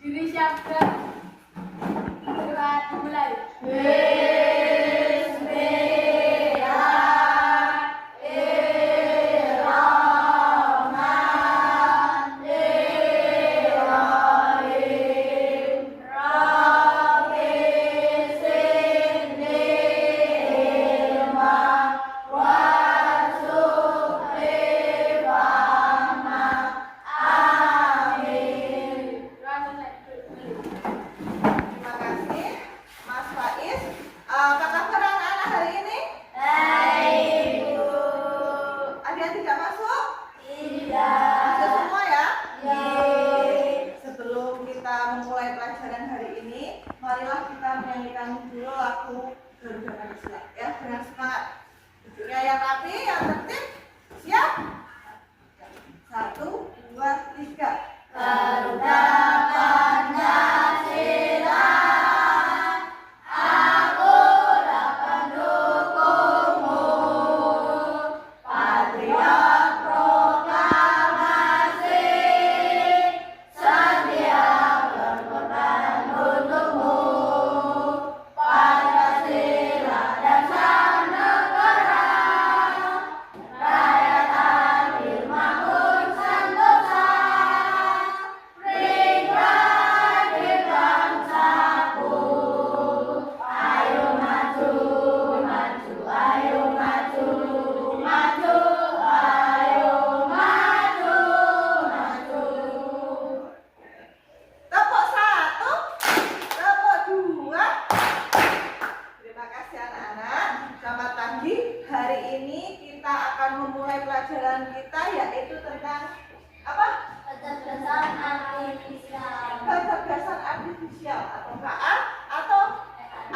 Diri siapkan. Buat mulai. Marilah kita menyanyikan dulu lagu Garuda Pancasila ya, dengan semangat. Duduknya yang rapi, yang tertib. Siap? 1, 2, 3. Garuda Pancasila, akulah pendukungmu, patriot proklamasi, setia berkorban untukmu. Pancasila dasar negara, rakyat adil makmur sentosa. Tepuk 1, tepuk 2. Terima kasih anak-anak. Selamat pagi. Hari ini kita akan memulai pelajaran kita, yaitu tentang apa? Kecerdasan artifisial. Kecerdasan artifisial atau KA atau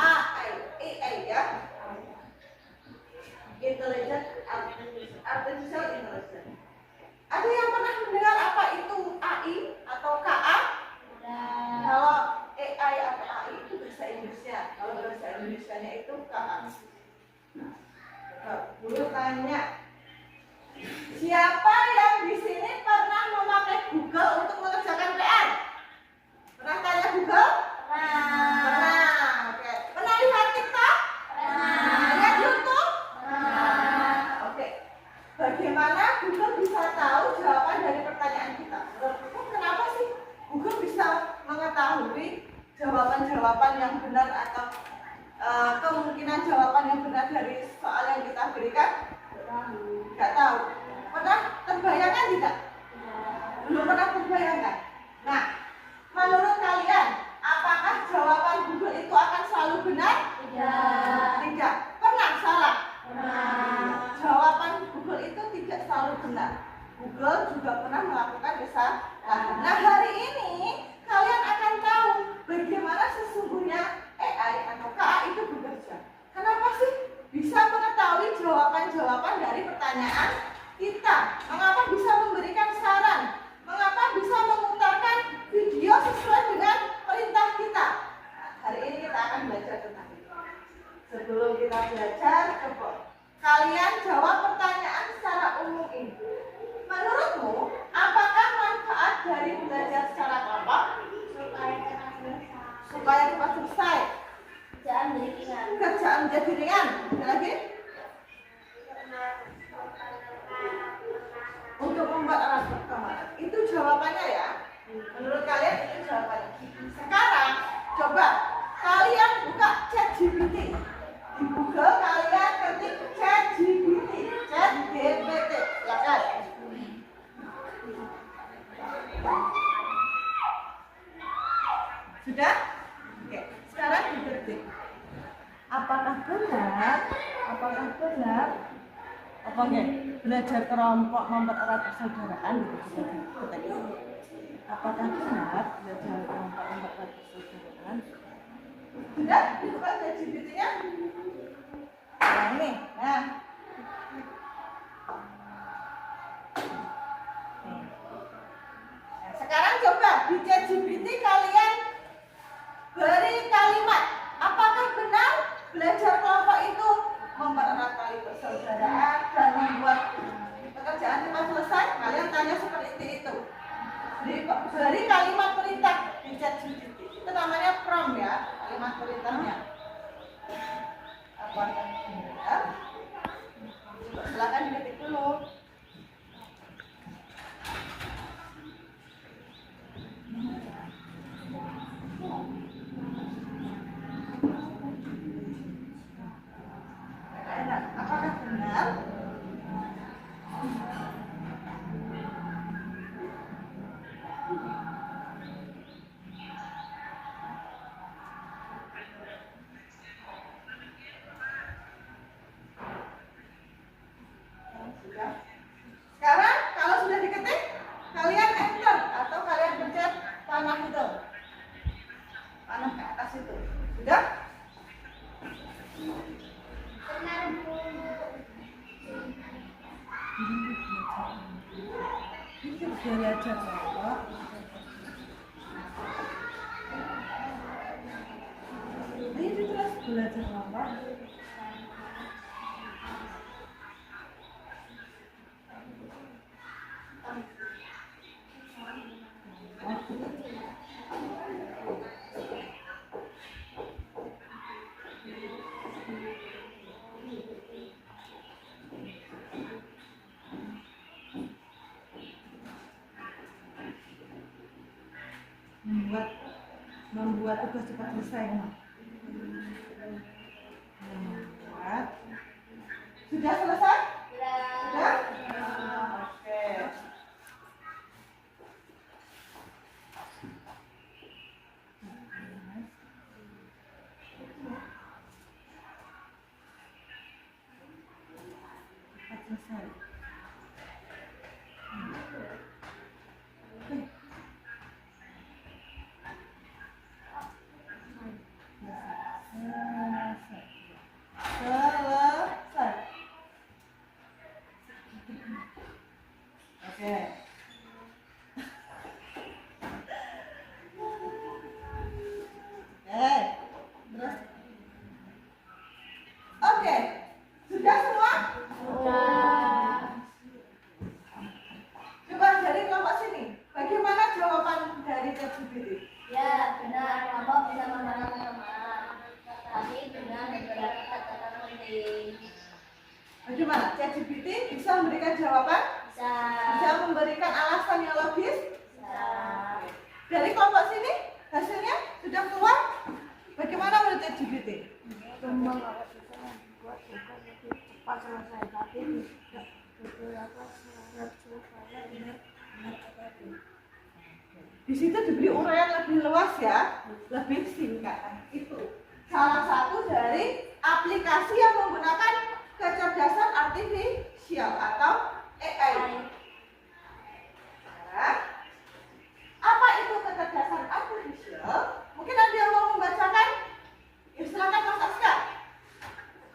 AI ya. Intelligent Artificial Intelligence. Ada yang pernah mendengar apa itu AI atau KA? Kalau AI atau AI itu bahasa Inggrisnya. Kalau bahasa Indonesianya itu KA. Dulu tanya, siapa yang di sini pernah memakai Google untuk mengerjakan PR? Pernah tanya Google? Pernah. Oke. Pernah lihat TikTok? Lihat YouTube? Oke. Bagaimana Google bisa tahu jawaban dari pertanyaan kita? Menurutmu kenapa sih Google bisa mengetahui jawaban-jawaban yang benar atau kemungkinan jawaban yang benar dari soal yang kita berikan? Nggak tahu. Pernah terbayangkan tidak? Belum pernah terbayangkan. Nah, menurut kalian, apakah jawaban Google itu akan selalu benar? Tidak. Pernah salah? Jawaban Google itu tidak selalu benar. Google juga pernah melakukan kesalahan. Nah, hari ini kalian akan tahu bagaimana sesungguhnya AI atau KA itu bekerja. Kenapa sih bisa mengetahui jawaban-jawaban dari pertanyaan kita? Mengapa bisa memberikan saran? Mengapa bisa memutarkan video sesuai dengan perintah kita? Nah, hari ini kita akan belajar tentang itu. Sebelum kita belajar, kalian jawab pertanyaan secara umum ini. Menurutmu, apakah manfaat dari belajar secara kelompok? Supaya cepat selesai. Kerjaan menjadi ringan. Ada lagi? Untuk membuat alat perkembangan. Itu jawabannya ya. Menurut kalian itu jawabannya. Sekarang coba kalian buka ChatGPT. Di Google kalian ketik ChatGPT. ChatGPT. Silakan. Sudah? Oke. Sekarang diketik. Apakah benar apa enggak belajar kelompok mempererat persaudaraan gitu? Apakah benar belajar kelompok mempererat persaudaraan? Sudah dibuka ChatGPT-nya? Nah ini, nah sekarang coba di ChatGPT kalian beri kalimat, apakah benar belajar kelompok itu mempererat tali persaudaraan dan membuat pekerjaan cepat selesai? Kalian dari kalimat perintah di ChatGPT. Itu namanya prompt ya, kalimat perintahnya. Apakah benar? Silakan diketik dulu. Apakah benar? Sudah. Sekarang kalau sudah diketik, kalian enter atau kalian pencet panah itu, panah ke atas itu. Sudah? Benar, Bu. Ini belajar apa? Ini terus belajar apa? Membuat tugas cepat selesai. Membuat. Sudah selesai? Sudah? Oke. Cepat selesai. Selesai. Oke. Terus. Oke. Sudah semua? Sudah. Coba dari kelompok sini. Bagaimana jawaban dari ChatGPT? Ya, benar. Kelompok bisa membantu teman. Tapi dengan beberapa catatan penting. Bagaimana? ChatGPT bisa memberikan jawaban? Bisa. Bisa memberikan alasan yang logis? Bisa. Dari kelompok sini, hasilnya sudah keluar? Bagaimana menurut ChatGPT? Kembang akan bisa membuat tugas lebih cepat selesai, tapi tidak beberapa syarat supaya benar tadi. Di situ diberi uraian lebih luas ya, lebih singkat. Itu salah satu dari aplikasi yang menggunakan kecerdasan artifisial atau AI. Sekarang, apa itu kecerdasan artifisial? Mungkin ada yang mau membacakan? Ya, silakan Mas Aska.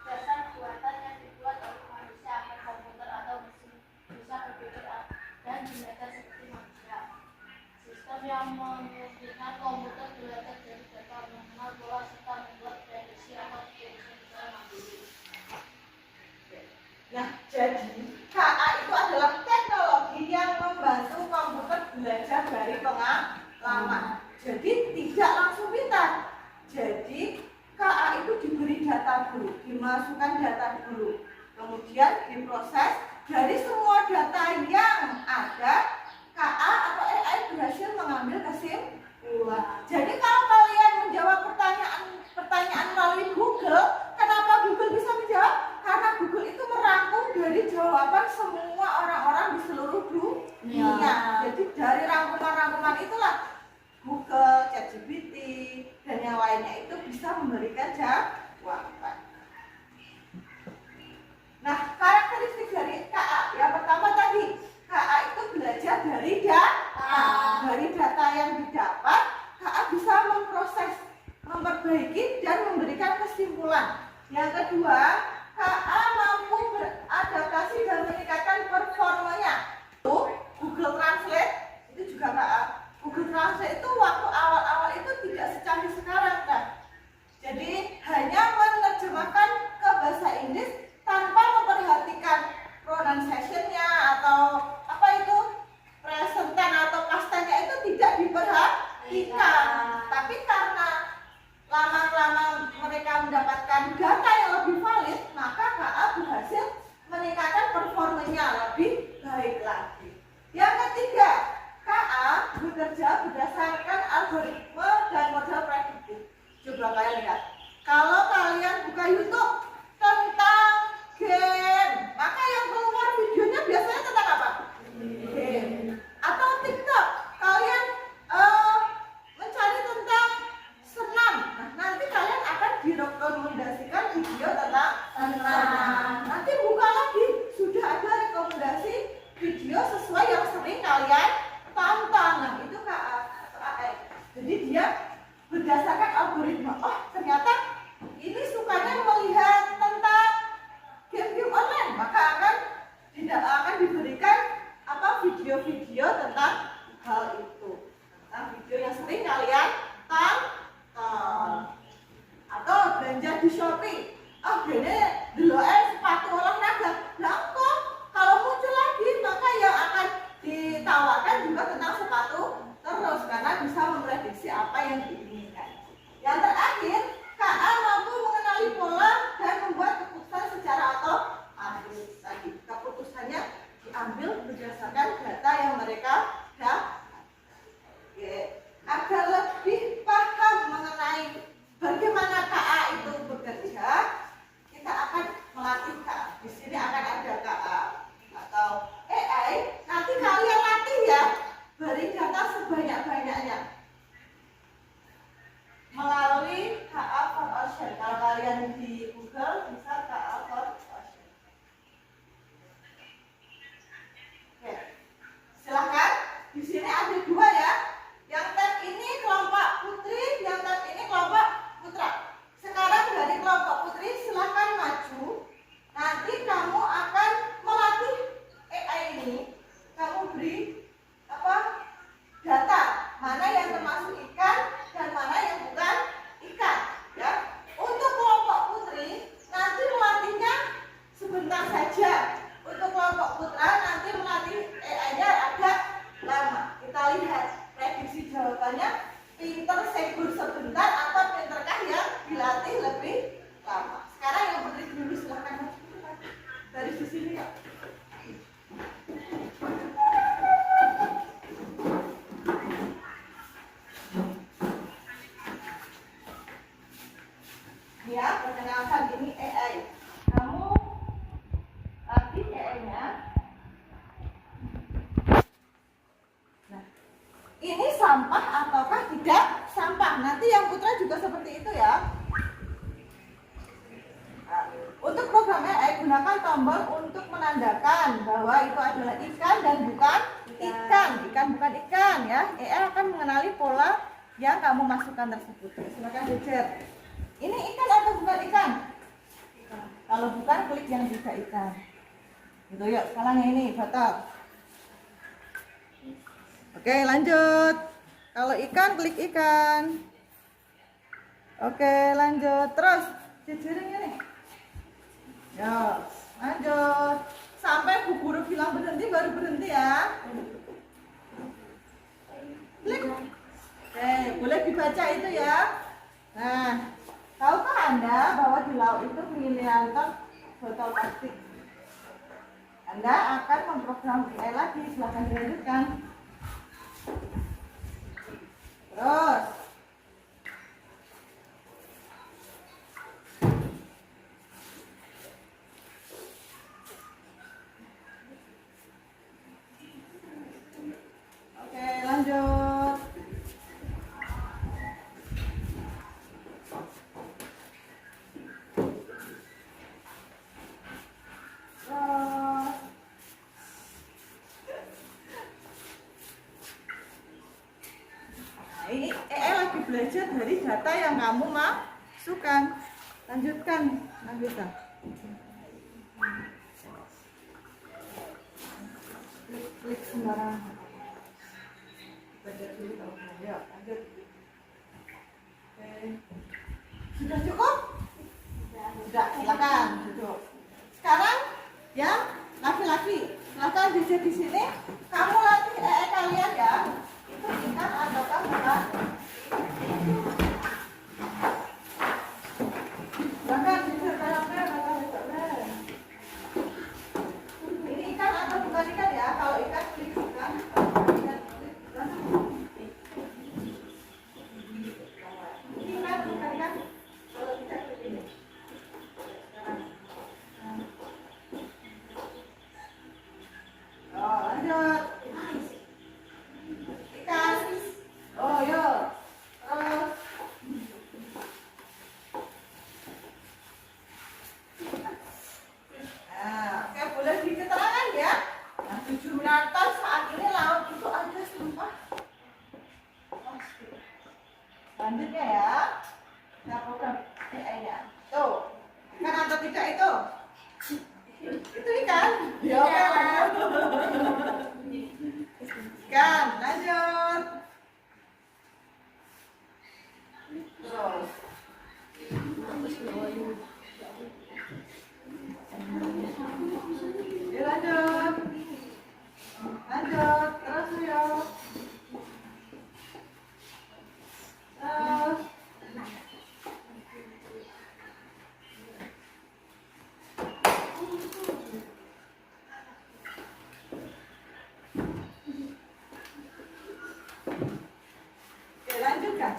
Dasar buatan yang dibuat oleh manusia agar komputer atau mesin bisa berpikir dan belajar seperti manusia. Sistem yang memungkinkan komputer belajar dari data, mengenal pola serta membuat prediksi atau prediksi secara mandiri. Nah, jadi KA itu adalah teknologi yang membantu komputer belajar dari pengalaman. Jadi tidak langsung pintar. Jadi KA itu diberi data dulu, dimasukkan data dulu, kemudian diproses. Dari semua data yang ada, KA atau AI berhasil mengambil kesimpulan. Jadi kalau kalian menjawab pertanyaan melalui Google, kenapa Google bisa menjawab? Karena Google itu merangkum dari jawaban semua orang-orang di seluruh dunia. Jadi dari rangkuman-rangkuman itulah Google, ChatGPT, dan yang lainnya itu bisa memberikan jawaban. Nah, karakteristik dari KA yang pertama tadi, KA itu belajar dari data. Dari data yang didapat, KA bisa memproses, memperbaiki, dan memberikan kesimpulan. Yang kedua, KA mampu beradaptasi dan meningkatkan performanya. Google Translate itu juga KA. Google Translate itu waktu awal-awal itu tidak secanggih sekarang kan. Jadi hanya algoritma dan model prediktif. Coba kalian lihat. Kalau kalian buka YouTube tentang game, maka yang keluar videonya biasanya tentang apa? Game. Atau TikTok, kalian mencari tentang senam. Nah, nanti kalian akan direkomendasikan video tentang senam. Nanti buka lagi, sudah ada rekomendasi video sesuai yang sering kalian tonton. Nah, itu KA atau AI. Jadi dia berdasarkan algoritma. Oh, ternyata ini sukanya melihat tentang game-game online, maka tidak akan diberikan video-video tentang hal itu, tentang video yang sering kalian tonton. Atau belanja di Shopee, ini deloken sepatu olahraga. Nah, kok kalau muncul lagi maka yang akan ditawarkan juga tentang sepatu terus, karena bisa memprediksi apa yang diinginkan. Yang terakhir, KA mampu mengenali pola dan membuat keputusan secara otomatis. Tadi keputusannya diambil berdasarkan data yang mereka dapat. Agar lebih paham mengenai bagaimana KA itu bekerja, kita akan melatih KA. Di sini akan ada KA atau AI. Nanti kalian latih ya, beri data sebanyak-banyaknya melalui KA for Ocean. Kalau kalian di Google bisa KA for Ocean. Oke, silahkan. Di sini ada dua ya. Yang tab ini kelompok putri, yang tab ini kelompok putra. Sekarang dari kelompok putri silahkan maju. Nanti kamu akan melatih AI ini. Kamu beri data mana yang termasuk ikan dan mana yang bukan ikan, ya. Untuk kelompok putri nanti melatihnya sebentar saja. Untuk kelompok putra nanti melatih AI-nya agak lama. Kita lihat prediksi jawabannya, pinter segur sebentar atau pinterkah yang dilatih lebih lama. Sekarang yang putri dulu silahkan dari sini ya. Ya, perkenalkan ini AI. Kamu latih AI-nya. Nah, ini sampah ataukah tidak sampah? Nanti yang putra juga seperti itu ya. Nah, untuk program AI gunakan tombol untuk menandakan bahwa itu adalah ikan dan bukan ikan. Ikan bukan ikan ya. AI akan mengenali pola yang kamu masukkan tersebut. Silakan jejer. Ini ikan atau bukan ikan? Kalau bukan, klik yang tidak ikan. Gitu yuk, sekarang yang ini, botol. Oke, lanjut. Kalau ikan, klik ikan. Oke, lanjut. Terus, jejerin ini. Ya, lanjut. Sampai bu guru bilang berhenti, baru berhenti ya. Klik. Oke, boleh dibaca itu ya. Nah, tahukah Anda bahwa di laut itu menghilangkan botol plastik? Anda akan memprogram AI lagi, silahkan dilanjutkan. Terus. Oke, lanjut. Ini AI lagi belajar dari data yang kamu masukkan. Lanjutkan. Klik sembarang. Baca dulu kalau ya, lanjut. Oke. Sudah cukup? Sudah, silakan duduk. Sekarang ya, laki-laki, silakan duduk di sini. Kamu latih AI kalian ya. Itu ikan ataukah bukan? Bahkan bisa ini ikan atau bukan ikan ya? Kalau ikan klik ikan, kalau bukan ikan klik bukan. lanjut. Ikan. Oh, yuk. Terus. Nah, oke, boleh diketerangan ya. Nah, 7 miliar ton saat ini laut itu ada sampah. Lanjutnya ya. Nah, program AI-nya. Tuh, ikan atau tidak itu? Itu ikan? Ya, oke. Ikan, lanjut. Terus. Ya, lanjut. Lanjut, terus yuk. Terus. Oke, lanjutkan.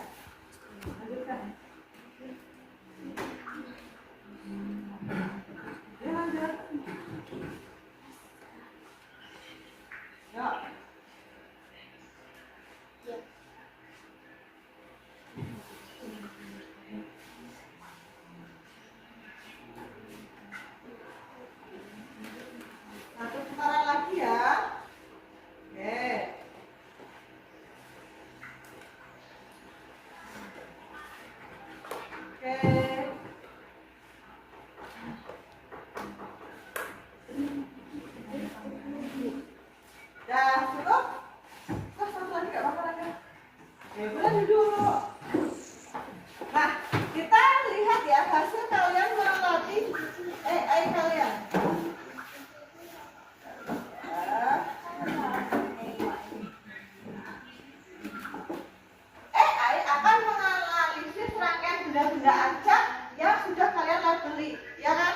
Lanjutkan. Ya, lanjut. Yuk. Satu putaran lagi ya. Oke. Oke. Dah cukup? Terus satu lagi nggak apa-apa lagi? Oke, boleh dulu. Nah, kita lihat ya hasil kalian melatih AI kalian. AI akan menganalisis rangkaian benda-benda acak yang sudah kalian labeli, ya kan?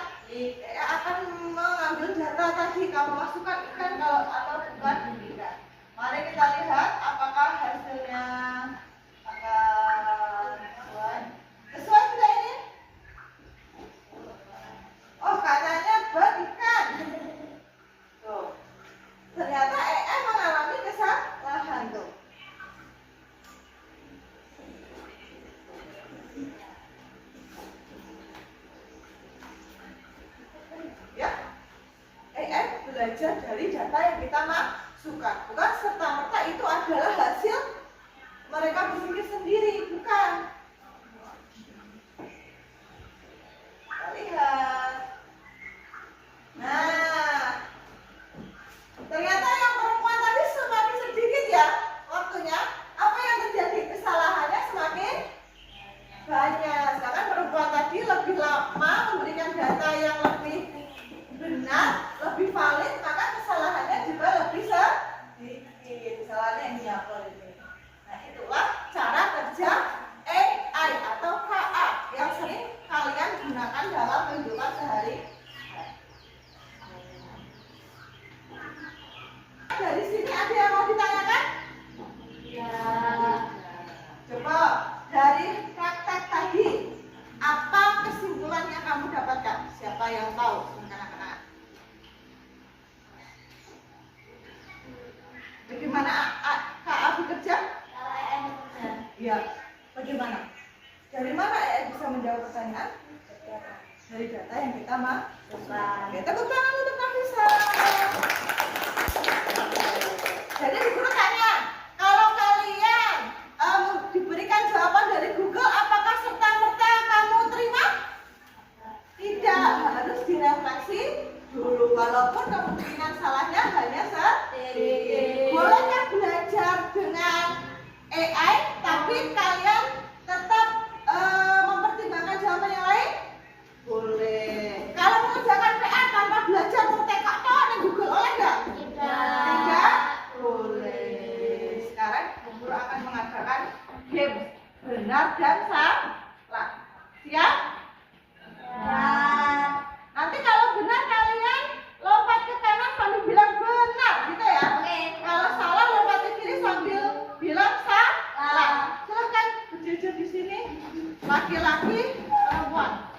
Akan mengambil data tadi, kamu masukkan ikan kalau atau bukan tidak. Mari kita lihat apakah hasilnya akan sesuai tidak ini? Oh, katanya berikan. Tuh. Ternyata AI mengalami kesalahan tuh. Ya, AI belajar dari data yang kita masukkan. Bukan serta-merta itu adalah hasil mereka berpikir sendiri, bukan. Kita lihat. Nah, ternyata yang perempuan tadi semakin sedikit ya waktunya. Apa yang terjadi? Kesalahannya semakin banyak. Sedangkan perempuan tadi lebih lama memberikan data yang lebih benar, lebih valid, maka kesalahannya juga lebih sedikit. Kesalahannya yang diupload ini. Nah, itulah cara kerja AI atau KA yang sering kalian gunakan dalam kehidupan sehari-hari. Dari sini ada yang mau ditanyakan? Ya. Coba dari praktek tadi, apa kesimpulan yang kamu dapatkan? Siapa yang tahu? Anak-anak. Bagaimana KA bekerja? Cara AI bekerja. Ya. Bagaimana? Dari mana AI bisa menjawab pertanyaan? Dari data yang kita masukkan. Oke, tepuk tangan untuk Nafisa. Jadi di guru tanya, kalau kalian diberikan jawaban dari Google, apakah serta-merta kamu terima? Tidak, harus direfleksi dulu. Walaupun kemungkinan salahnya hanya sedikit. Bolehkah belajar dengan AI, tapi kalian tetap mempertimbangkan jawaban yang lain? Boleh. Kalau mengerjakan PR tanpa belajar mentekak di Google, oleh nggak? Tidak. Boleh. Sekarang guru akan mengadakan game benar dan salah. Siap? Nah, nanti kalau benar kalian lompat ke kanan sambil bilang benar, gitu ya? Kalau salah lompat ke kiri sambil bilang salah. Silakan berjejer di sini. Laki-laki, perempuan.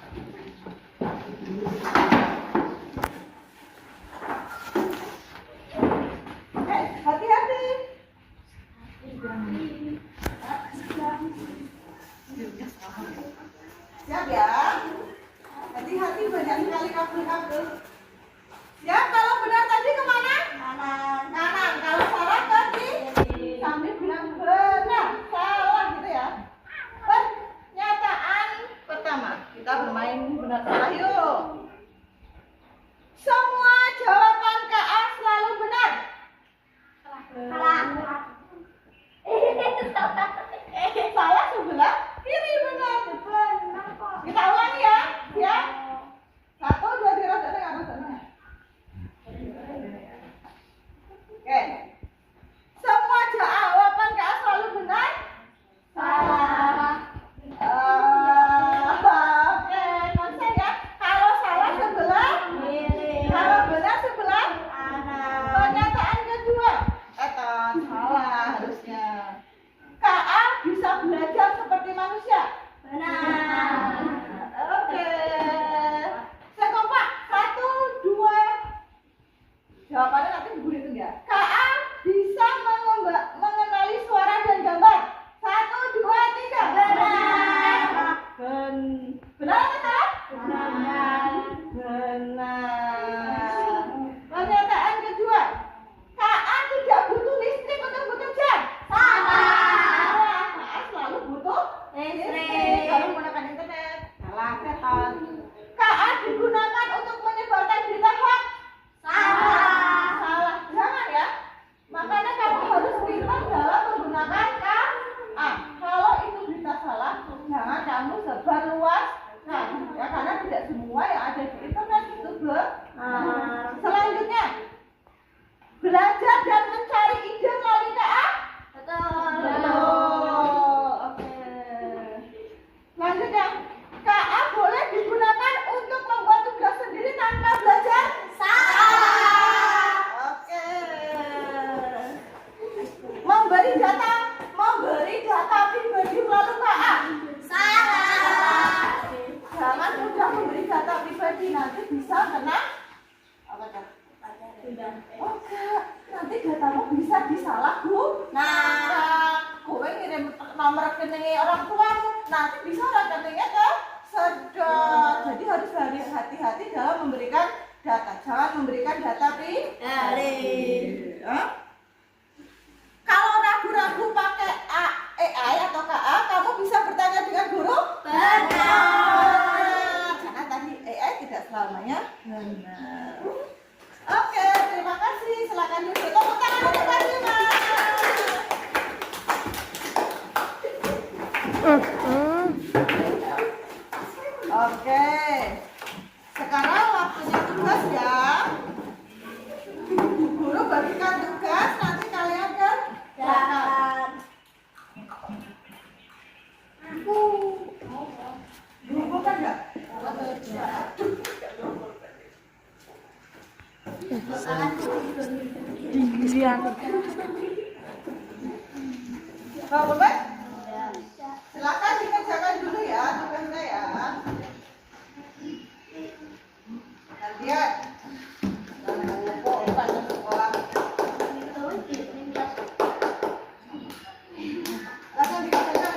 Oke. Semua jawaban KA selalu benar? Salah. Oke, konsen ya. Kalau salah sebelah Kiri. kalau benar sebelah Kanan. pernyataan kedua. Salah harusnya. KA bisa belajar seperti manusia. Benar. Oke. Saya kompak. 1, 2. Jawabannya nanti Ibu hitung ya. KA bisa mengenali suara dan gambar. 1, 2, 3. Benar. Benar atau salah? Benar. Benar. Pernyataan kedua. KA tidak butuh listrik untuk bekerja. Salah. KA selalu butuh Listrik. kalau menggunakan internet. Salah, setan. KA digunakan untuk menyebarkan berita hoax. Salah. Salah. Jangan ya. Makanya kamu harus pintar dalam menggunakan KA. Kalau itu berita salah, jangan kamu sebar luas. Nah, ya karena tidak semua yang ada di internet itu benar. Selanjutnya, belajar dan mencari ide melalui KA. Betul. Oke. Selanjutnya, KA boleh digunakan untuk membuat tugas sendiri tanpa belajar. Salah. Oke. Memberi data pribadi melalui KA. Salah. Jangan mudah memberi data pribadi, nanti bisa kena apa tuh? Oh enggak, nanti datamu bisa disalahgunakan. Kowe ngirim nomor rekening orang tuamu, nanti bisa rekeningnya ke sedot. Jadi harus hati-hati dalam memberikan data. Jangan memberikan data pribadi. Kalau ragu-ragu pakai AI atau KA, kamu bisa bertanya dengan guru. Benar. Karena tadi AI tidak selamanya benar. Oke, terima kasih. Silakan duduk. Tepuk tangan untuk Pak Bima. Oke. Sekarang waktunya tugas ya. Guru bagikan tugas, nanti kalian kerjakan. Guru kan enggak? Pak Bebek, silakan dikerjakan dulu ya tugasnya ya. Gantian. Bukan sekolah. Silakan dikerjakan.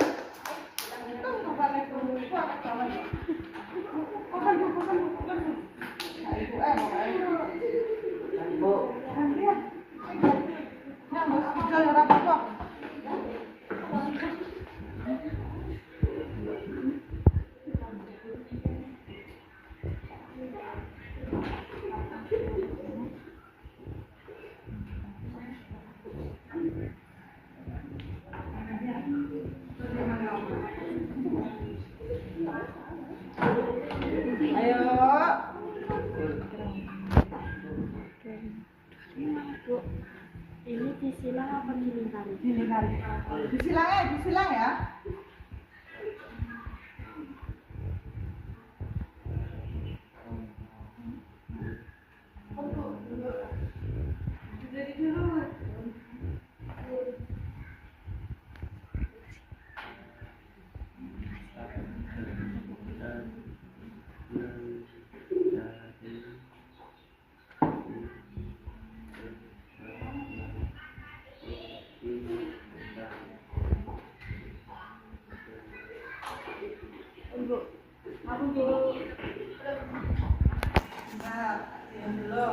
Ini disilang apa dilingkari? Disilang ya. Nah, diam dulu.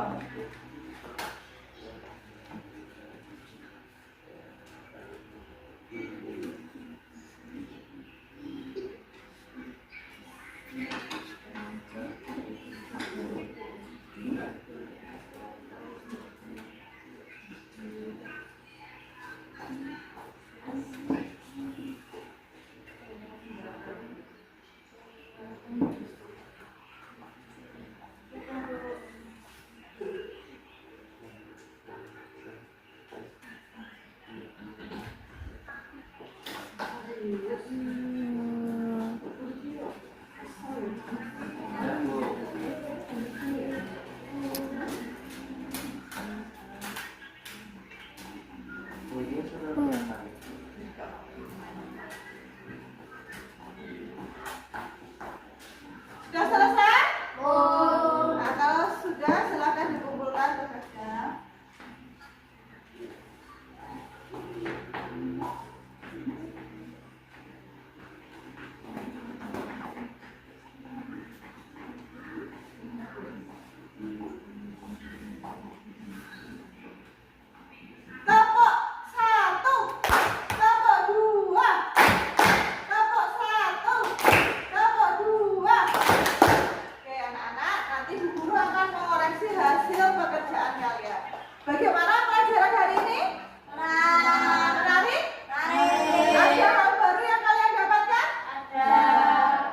Sudah selesai? Nah, kalau sudah silakan dikumpulkan tugasnya. Kelompok 1, kelompok 2, kelompok 1, kelompok 2. Oke anak-anak, nanti Bu Guru akan mengoreksi hasil pekerjaan kalian. Bagaimana pelajaran hari ini? Menarik? Ada hal baru yang kalian dapatkan?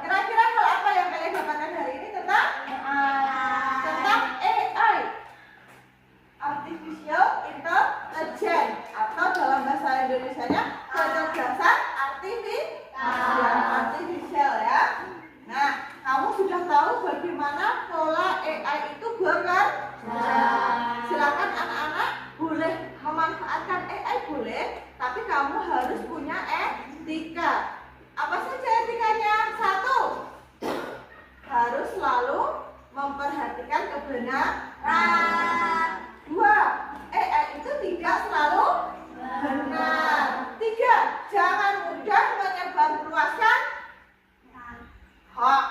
Kira-kira hal apa yang kalian dapatkan hari ini tentang AI, Artificial Intelligence, atau dalam bahasa Indonesianya kecerdasan artificial ya. Nah, kamu sudah tahu bagaimana pola AI itu bekerja. Silakan anak-anak boleh memanfaatkan AI boleh, tapi kamu harus punya etika. Apa saja etikanya? 1, harus selalu memperhatikan kebenaran. 2, AI itu tidak selalu benar. 3, jangan mudah menyebarluaskan hoax,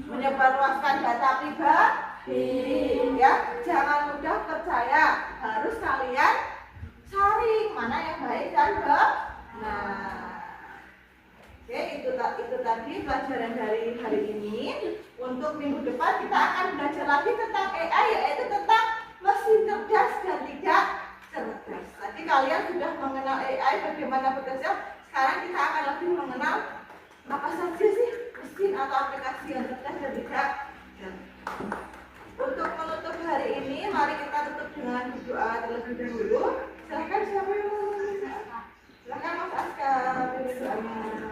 menyebarluaskan data pribadi ya. Jangan mudah percaya, harus kalian saring mana yang baik dan benar. Oke, itu tadi pelajaran dari hari ini. Untuk minggu depan kita akan belajar lagi tentang AI, yaitu tentang mesin cerdas dan tidak cerdas. Tadi kalian sudah mengenal AI, bagaimana bekerja. Sekarang kita akan lebih mengenal apa saja sih mesin atau aplikasi yang cerdas dan tidak cerdas. Untuk menutup hari ini, mari kita tutup dengan berdoa terlebih dahulu. Silakan siapa yang mau memulai? Silakan Mas Aska, berdoanya.